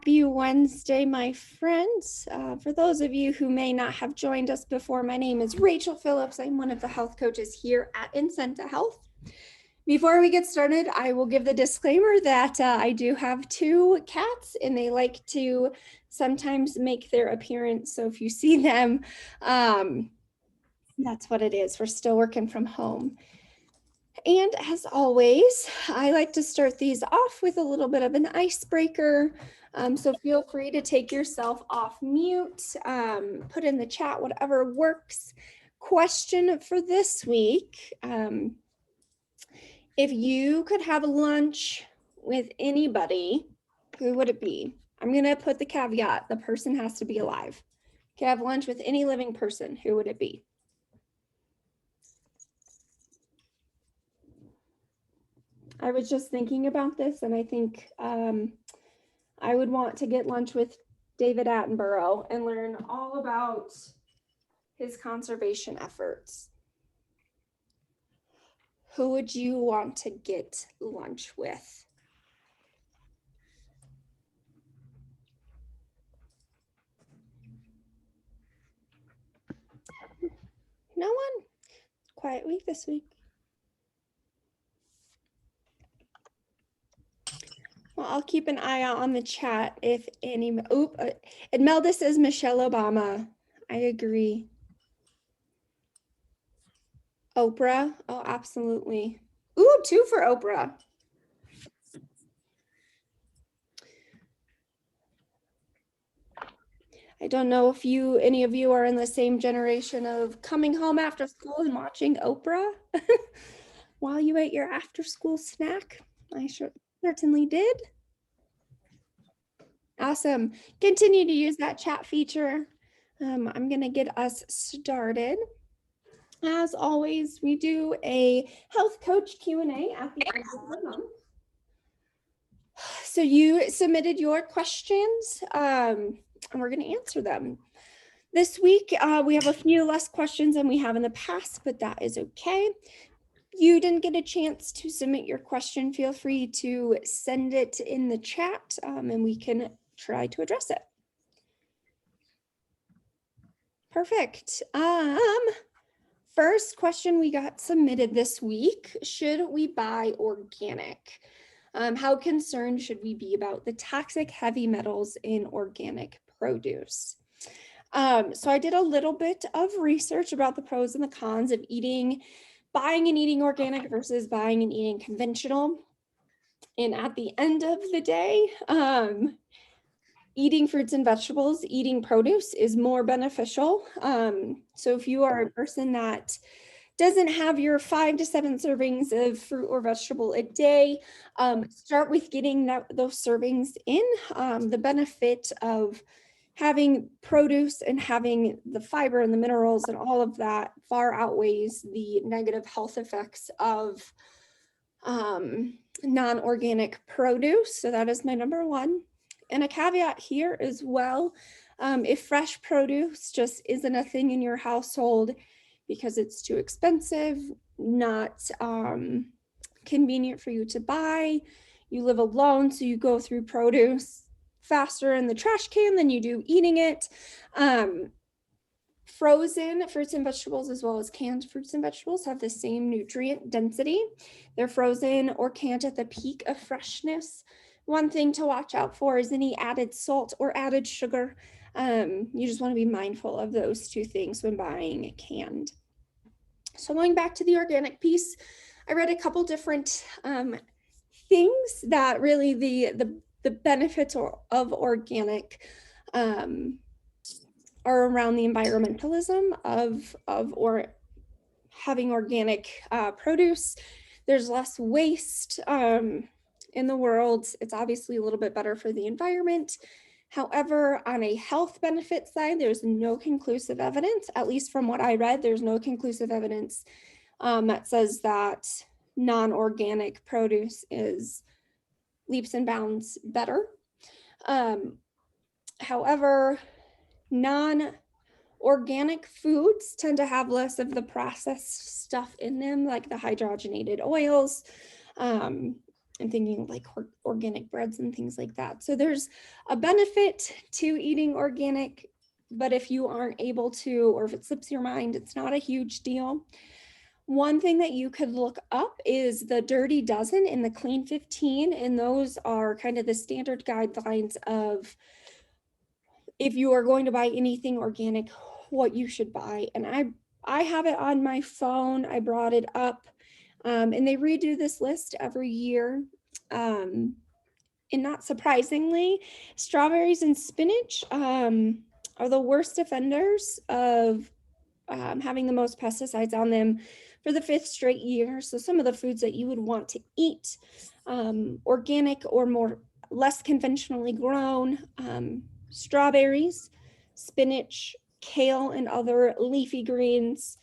Happy Wednesday, my friends. For those of you who may not have joined us before, my name is Rachel Phillips. I'm one of the health coaches here at Incenta Health. Before we get started, I will give the disclaimer that I do have two cats and they like to sometimes make their appearance. So if you see them, that's what it is. We're still working from home. And as always, I like to start these off with a little bit of an icebreaker. So feel free to take yourself off mute, put in the chat whatever works. Question for this week, if you could have lunch with anybody, who would it be? I'm going to put the caveat, the person has to be alive. Could have lunch with any living person, who would it be? I was just thinking about this, and I think I would want to get lunch with David Attenborough and learn all about his conservation efforts. Who would you want to get lunch with? No one? Quiet week this week. Well, I'll keep an eye out on the chat if any. Imelda says Michelle Obama. I agree. Oprah. Oh, absolutely. Ooh, 2 for Oprah. I don't know if any of you are in the same generation of coming home after school and watching Oprah while you ate your after school snack. I certainly did. Awesome. Continue to use that chat feature. I'm going to get us started. As always, we do a health coach Q&A at the end of the month. So you submitted your questions, and we're going to answer them. This week, we have a few less questions than we have in the past, but that is okay. You didn't get a chance to submit your question, feel free to send it in the chat, and we can try to address it. Perfect. First question we got submitted this week, should we buy organic? How concerned should we be about the toxic heavy metals in organic produce? So I did a little bit of research about the pros and the cons of buying and eating organic versus buying and eating conventional. And at the end of the day, eating fruits and vegetables, eating produce is more beneficial. So if you are a person that doesn't have your 5 to 7 servings of fruit or vegetable a day, start with getting those servings in. The benefit of having produce and having the fiber and the minerals and all of that far outweighs the negative health effects of non-organic produce. So that is my number one. And a caveat here as well, if fresh produce just isn't a thing in your household because it's too expensive, not convenient for you to buy, you live alone, so you go through produce faster in the trash can than you do eating it. Frozen fruits and vegetables as well as canned fruits and vegetables have the same nutrient density. They're frozen or canned at the peak of freshness. One thing to watch out for is any added salt or added sugar. You just want to be mindful of those two things when buying canned. So going back to the organic piece, I read a couple different things that really the benefits of organic are around the environmentalism of having organic produce. There's less waste in the world. It's obviously a little bit better for the environment. However, on a health benefit side, there's no conclusive evidence, at least from what I read, there's no conclusive evidence that says that non-organic produce is leaps and bounds better. However, non-organic foods tend to have less of the processed stuff in them, like the hydrogenated oils, I'm thinking like organic breads and things like that. So there's a benefit to eating organic, but if you aren't able to, or if it slips your mind, it's not a huge deal. One thing that you could look up is the Dirty Dozen and the Clean 15, and those are kind of the standard guidelines of if you are going to buy anything organic, what you should buy. And I have it on my phone. I brought it up, and they redo this list every year. And not surprisingly, strawberries and spinach are the worst offenders of having the most pesticides on them for the 5th straight year. So some of the foods that you would want to eat, organic or less conventionally grown, strawberries, spinach, kale, and other leafy greens,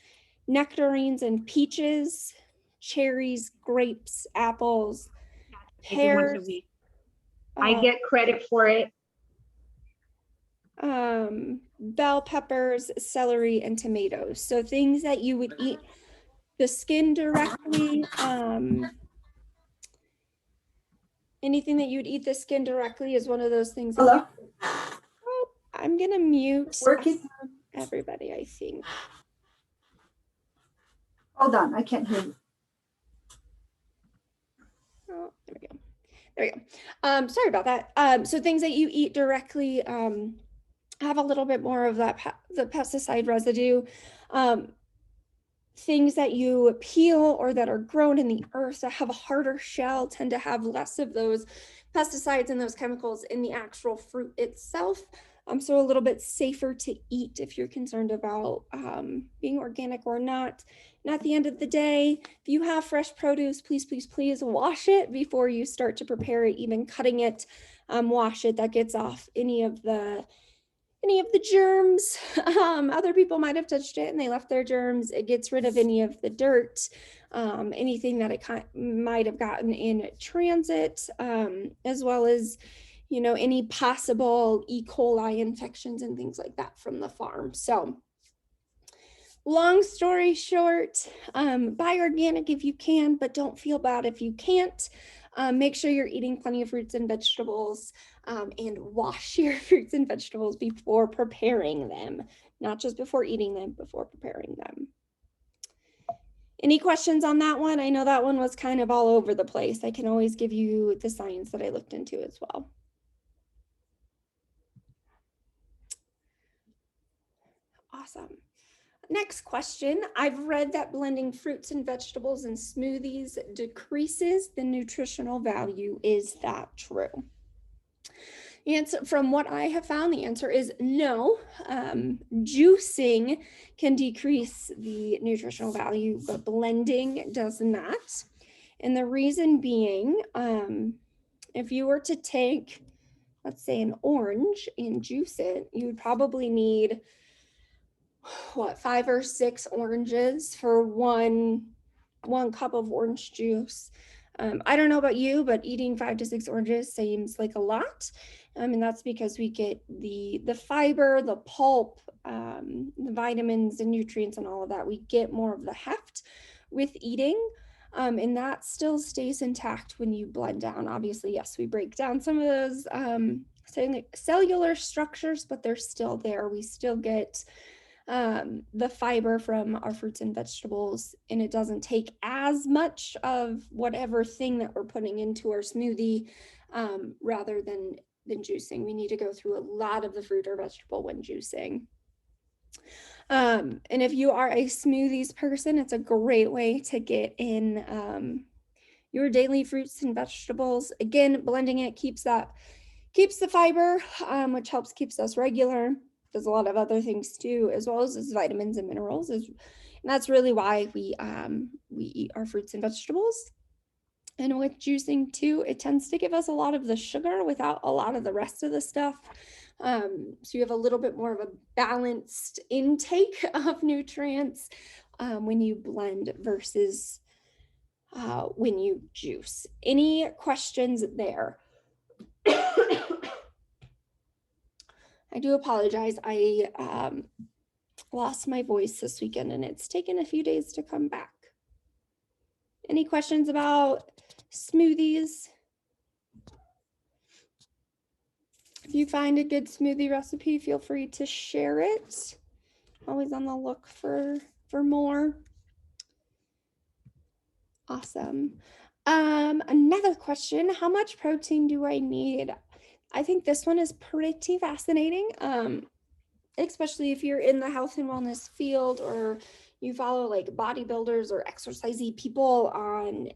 nectarines and peaches, cherries, grapes, apples, pears. I get credit for it. Bell peppers, celery, and tomatoes. So things that you would eat the skin directly. Anything that you'd eat the skin directly is one of those things that Hello? Oh, I'm gonna mute everybody, I think. Hold on, I can't hear you. Oh, there we go. There we go. Sorry about that. So things that you eat directly have a little bit more of that the pesticide residue. Things that you peel or that are grown in the earth that have a harder shell tend to have less of those pesticides and those chemicals in the actual fruit itself. So a little bit safer to eat if you're concerned about being organic or not. And at the end of the day, if you have fresh produce, please, please, please wash it before you start to prepare it, even cutting it, wash it. That gets off any of the germs. Other people might have touched it and they left their germs. It gets rid of any of the dirt, anything that it might have gotten in transit, as well as, you know, any possible E. coli infections and things like that from the farm. So long story short, buy organic if you can, but don't feel bad if you can't. Make sure you're eating plenty of fruits and vegetables, and wash your fruits and vegetables before preparing them, not just before eating them, before preparing them. Any questions on that one? I know that one was kind of all over the place. I can always give you the science that I looked into as well. Awesome. Next question. I've read that blending fruits and vegetables in smoothies decreases the nutritional value. Is that true? Answer, from what I have found, the answer is no. Juicing can decrease the nutritional value, but blending does not. And the reason being, if you were to take, let's say, an orange and juice it, you would probably need, what, 5 or 6 oranges for one cup of orange juice. I don't know about you, but eating 5 to 6 oranges seems like a lot. And that's because we get the fiber, the pulp, the vitamins and nutrients and all of that. We get more of the heft with eating. And that still stays intact when you blend down. Obviously, yes, we break down some of those cellular structures, but they're still there. We still get the fiber from our fruits and vegetables, and it doesn't take as much of whatever thing that we're putting into our smoothie, rather than juicing. We need to go through a lot of the fruit or vegetable when juicing. And if you are a smoothies person, it's a great way to get in your daily fruits and vegetables. Again, blending it keeps the fiber, which helps keeps us regular. Does a lot of other things too, as well as vitamins and minerals. And that's really why we eat our fruits and vegetables. And with juicing too, it tends to give us a lot of the sugar without a lot of the rest of the stuff. So you have a little bit more of a balanced intake of nutrients when you blend versus when you juice. Any questions there? I do apologize. I lost my voice this weekend and it's taken a few days to come back. Any questions about Smoothies. If you find a good smoothie recipe, feel free to share it. Always on the look for more. Awesome. Another question, how much protein do I need? I think this one is pretty fascinating, especially if you're in the health and wellness field or you follow like bodybuilders or exercisey people on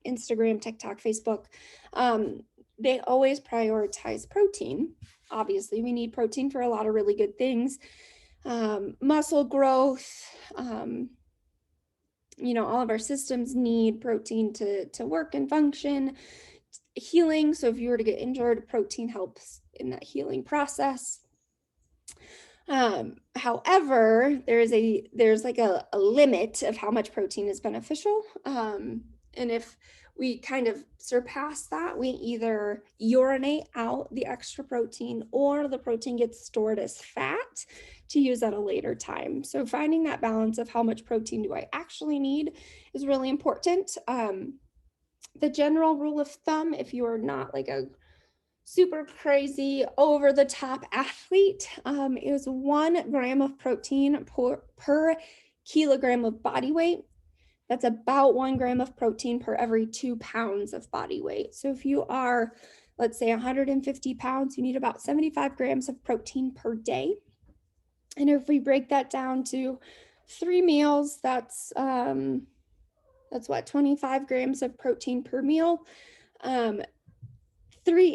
Instagram, TikTok, Facebook. They always prioritize protein. Obviously, we need protein for a lot of really good things. Muscle growth, you know, all of our systems need protein to work and function. Healing, so if you were to get injured, protein helps in that healing process. However, there's like a limit of how much protein is beneficial. And if we kind of surpass that, we either urinate out the extra protein or the protein gets stored as fat to use at a later time. So finding that balance of how much protein do I actually need is really important. The general rule of thumb, if you are not like a super crazy over the top athlete, is 1 gram of protein per kilogram of body weight. That's about 1 gram of protein per every 2 pounds of body weight. So if you are, let's say 150 pounds, you need about 75 grams of protein per day. And if we break that down to 3 meals, that's what, 25 grams of protein per meal. 3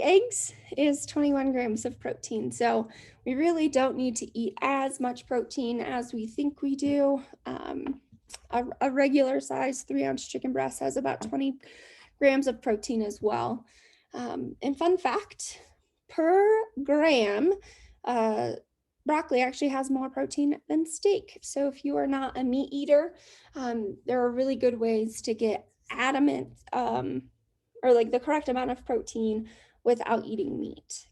eggs is 21 grams of protein. So we really don't need to eat as much protein as we think we do. A regular size 3-ounce chicken breast has about 20 grams of protein as well. And fun fact, per gram, broccoli actually has more protein than steak. So if you are not a meat eater, there are really good ways to get adamant or like the correct amount of protein without eating meat.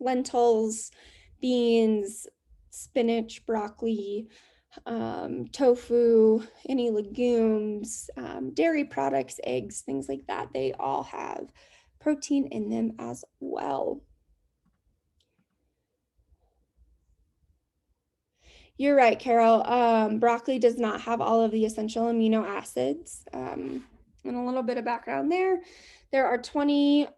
Lentils, beans, spinach, broccoli, tofu, any legumes, dairy products, eggs, things like that. They all have protein in them as well. You're right, Carol. Broccoli does not have all of the essential amino acids. And a little bit of background there. I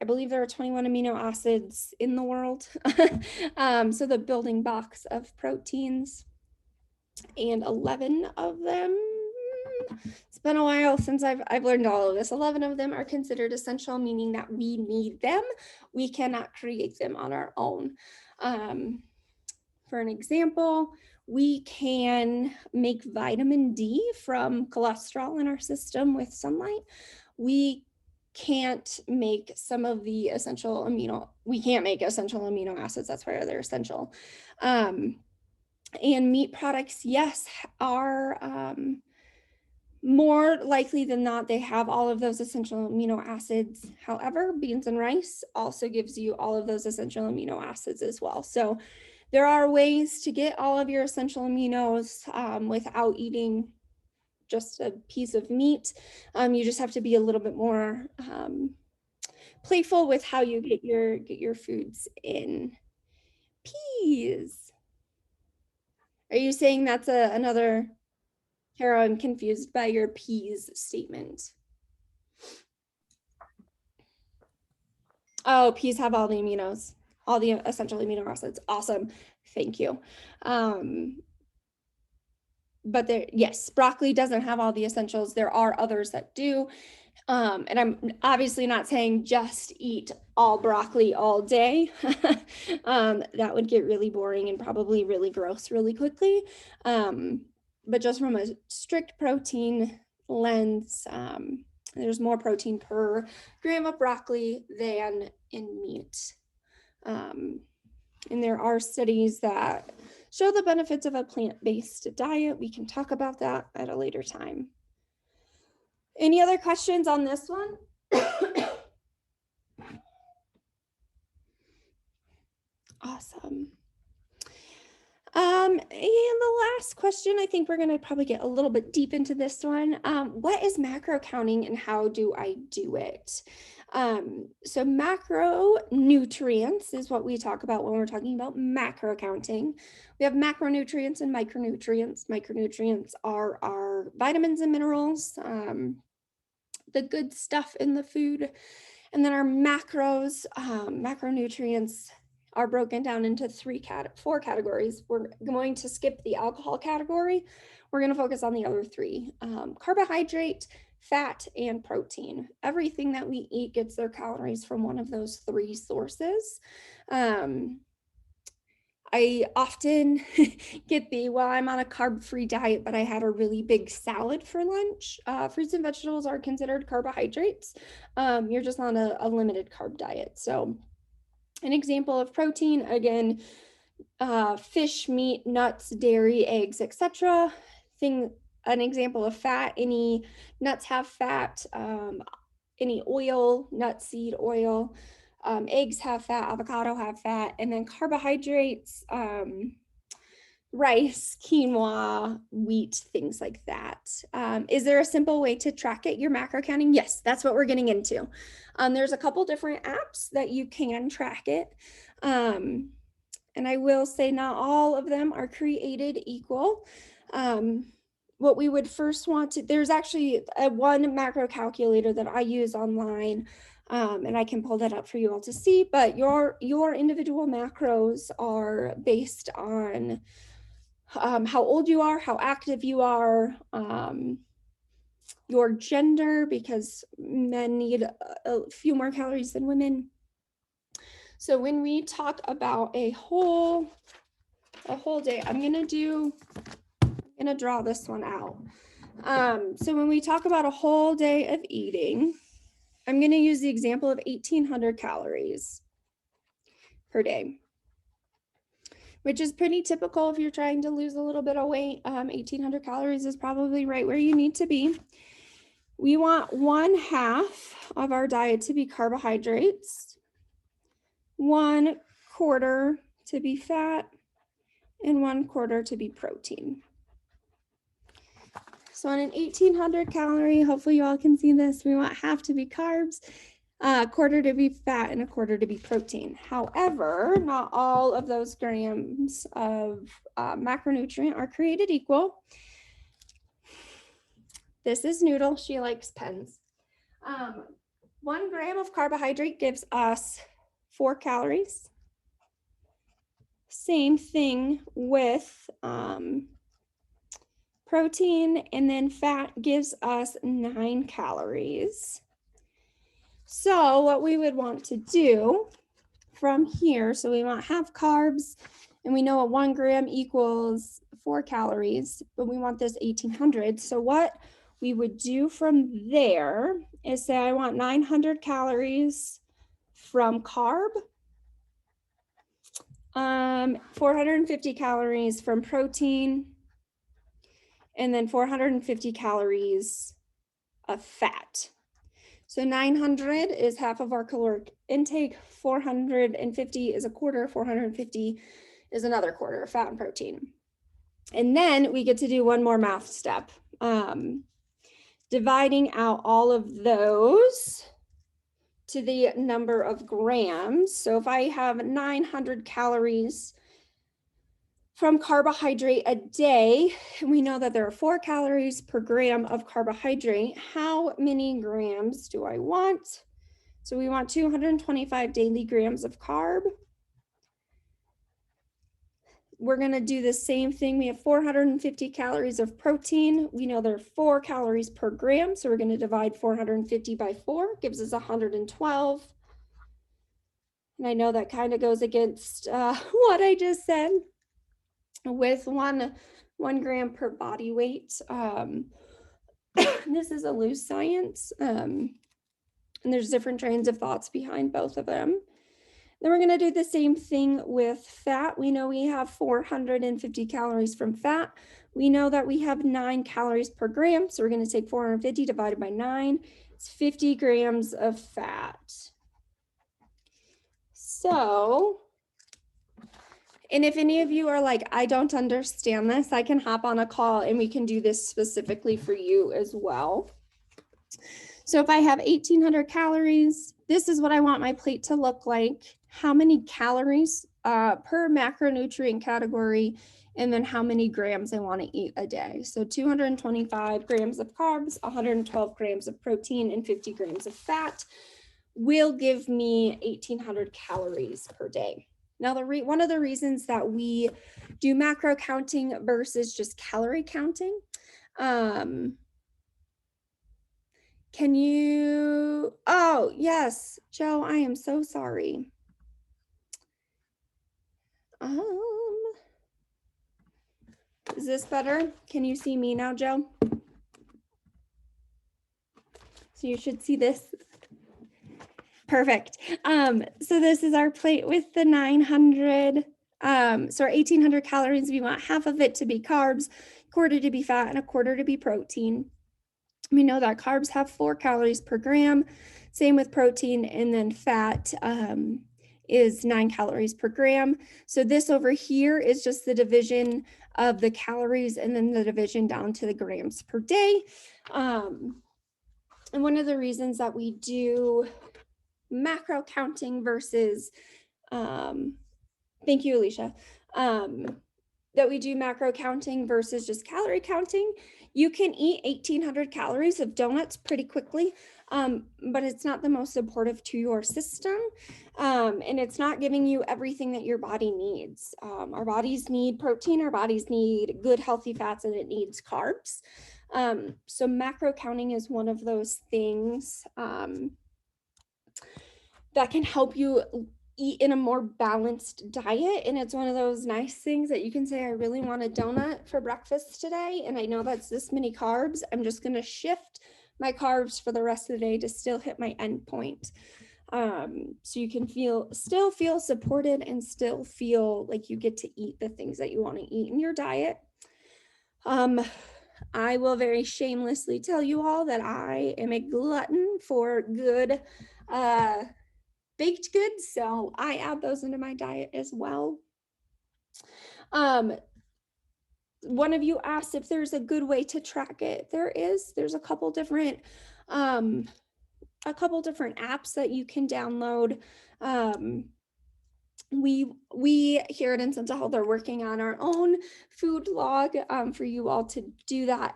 believe there are 21 amino acids in the world. So the building blocks of proteins, and 11 of them, it's been a while since I've learned all of this. 11 of them are considered essential, meaning that we need them. We cannot create them on our own. For an example, we can make vitamin D from cholesterol in our system with sunlight. We can't make some of the essential we can't make essential amino acids. That's why they're essential. And meat products, yes, are more likely than not, they have all of those essential amino acids. However, beans and rice also gives you all of those essential amino acids as well. So there are ways to get all of your essential aminos without eating just a piece of meat. You just have to be a little bit more playful with how you get your foods in. Peas. Are you saying that's another, Carol, I'm confused by your peas statement. Oh, peas have all the aminos, all the essential amino acids. Awesome. Thank you. But yes, broccoli doesn't have all the essentials. There are others that do. And I'm obviously not saying just eat all broccoli all day. That would get really boring and probably really gross really quickly. But just from a strict protein lens, there's more protein per gram of broccoli than in meat. And there are studies that show the benefits of a plant-based diet. We can talk about that at a later time. Any other questions on this one? Awesome. And the last question, I think we're going to probably get a little bit deep into this one. What is macro counting and how do I do it? So macronutrients is what we talk about when we're talking about macro counting. We have macronutrients and micronutrients. Micronutrients are our vitamins and minerals, the good stuff in the food. And then our macros, macronutrients are broken down into four categories. We're going to skip the alcohol category. We're going to focus on the other three, carbohydrate, fat, and protein. Everything that we eat gets their calories from one of those three sources. I often get well, I'm on a carb-free diet, but I had a really big salad for lunch. Fruits and vegetables are considered carbohydrates. You're just on a limited carb diet. So an example of protein, again, fish, meat, nuts, dairy, eggs, etc. An example of fat, any nuts have fat, any oil, nut seed oil, eggs have fat, avocado have fat, and then carbohydrates, rice, quinoa, wheat, things like that. Is there a simple way to track it, your macro counting? Yes, that's what we're getting into. There's a couple different apps that you can track it. And I will say not all of them are created equal. What we would first want to, there's actually one macro calculator that I use online, and I can pull that up for you all to see, but your individual macros are based on how old you are, how active you are, your gender, because men need a few more calories than women. So when we talk about a whole day, I'm gonna draw this one out. So when we talk about a whole day of eating, I'm gonna use the example of 1,800 calories per day, which is pretty typical if you're trying to lose a little bit of weight. 1,800 calories is probably right where you need to be. We want 1/2 of our diet to be carbohydrates, 1/4 to be fat, and 1/4 to be protein. So on an 1,800 calorie, hopefully you all can see this, we want 1/2 to be carbs, 1/4 to be fat, and 1/4 to be protein. However, not all of those grams of macronutrient are created equal. This is Noodle, she likes pens. 1 gram of carbohydrate gives us 4 calories. Same thing with protein, and then fat gives us 9 calories. So what we would want to do from here, so we want 1/2 carbs, and we know a 1 gram equals 4 calories, but we want this 1,800. So what we would do from there is say I want 900 calories from carb, 450 calories from protein, and then 450 calories of fat. So 900 is 1/2 of our caloric intake, 450 is 1/4, 450 is another 1/4, fat and protein. And then we get to do one more math step, dividing out all of those to the number of grams. So if I have 900 calories from carbohydrate a day, we know that there are 4 calories per gram of carbohydrate. How many grams do I want? So we want 225 daily grams of carb. We're gonna do the same thing. We have 450 calories of protein. We know there are 4 calories per gram, so we're gonna divide 450 by 4, gives us 112. And I know that kind of goes against what I just said with one gram per body weight. This is a loose science, and there's different trains of thoughts behind both of them. Then we're going to do the same thing with fat. We know we have 450 calories from fat. We know that we have 9 calories per gram, so we're going to take 450 divided by 9. It's 50 grams of fat. So And if any of you are like, I don't understand this, I can hop on a call and we can do this specifically for you as well. So if I have 1,800 calories, this is what I want my plate to look like. How many calories per macronutrient category, and then how many grams I want to eat a day. So 225 grams of carbs, 112 grams of protein, and 50 grams of fat will give me 1,800 calories per day. Now, one of the reasons that we do macro counting versus just calorie counting, can you, oh, yes, Joe, I am so sorry. Is this better? Can you see me now, Joe? So you should see this. Perfect. So this is our plate with the 900, so our 1,800 calories, we want half of it to be carbs, quarter to be fat, and a quarter to be protein. We know that carbs have 4 calories per gram, same with protein, and then fat is 9 calories per gram. So this over here is just the division of the calories and then the division down to the grams per day. And one of the reasons that we do macro counting versus, thank you, Alicia, that we do macro counting versus just calorie counting. You can eat 1,800 calories of donuts pretty quickly, but it's not the most supportive to your system, and it's not giving you everything that your body needs. Our bodies need protein, our bodies need good healthy fats, and it needs carbs. So macro counting is one of those things that can help you eat in a more balanced diet. And it's one of those nice things that you can say, I really want a donut for breakfast today, and I know that's this many carbs. I'm just going to shift my carbs for the rest of the day to still hit my end point. So you can still feel supported and still feel like you get to eat the things that you want to eat in your diet. I will very shamelessly tell you all that I am a glutton for good baked goods, so I add those into my diet as well. One of you asked if there's a good way to track it. There's a couple different apps that you can download. We here at Incentive Health are working on our own food log for you all to do that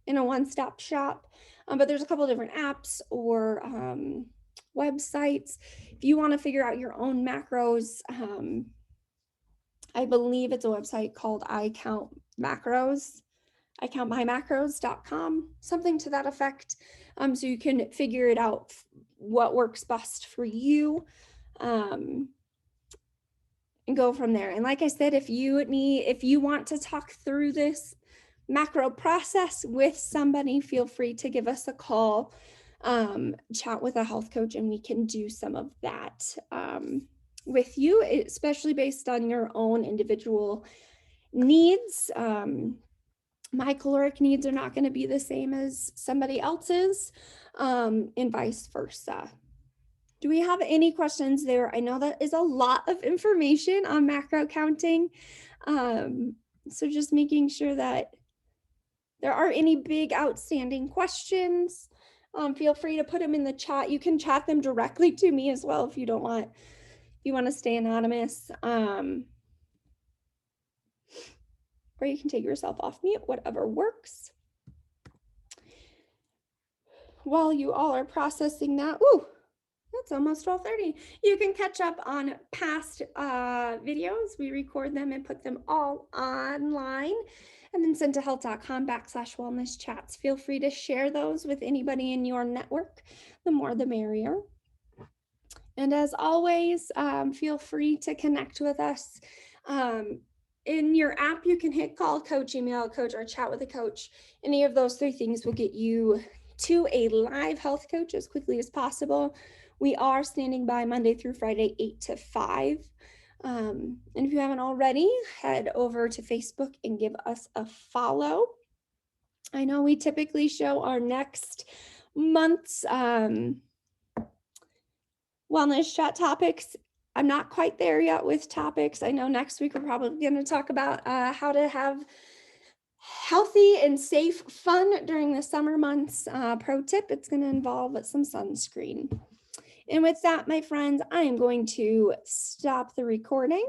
in a one-stop shop. But there's a couple different apps or websites. If you want to figure out your own macros, I believe it's a website called icountmymacros.com, something to that effect. So you can figure it out what works best for you. And go from there. And like I said, if you want to talk through this macro process with somebody, feel free to give us a call, chat with a health coach, and we can do some of that with you, especially based on your own individual needs. My caloric needs are not going to be the same as somebody else's, and vice versa. Do we have any questions there? I know that is a lot of information on macro counting. So just making sure that there aren't any big outstanding questions. Feel free to put them in the chat. You can chat them directly to me as well if you want to stay anonymous. Or you can take yourself off mute, whatever works. While you all are processing that, it's almost 12:30. You can catch up on past videos. We record them and put them all online. And then centerhealth.com/wellness chats. Feel free to share those with anybody in your network. The more, the merrier. And as always, feel free to connect with us. In your app, you can hit call coach, email a coach, or chat with a coach. Any of those 3 things will get you to a live health coach as quickly as possible. We are standing by Monday through Friday, 8 to 5. And if you haven't already, head over to Facebook and give us a follow. I know we typically show our next month's wellness chat topics I'm not quite there yet with topics. I know next week we're probably going to talk about how to have healthy and safe fun during the summer months. Pro tip, it's going to involve some sunscreen. And with that, my friends, I am going to stop the recording.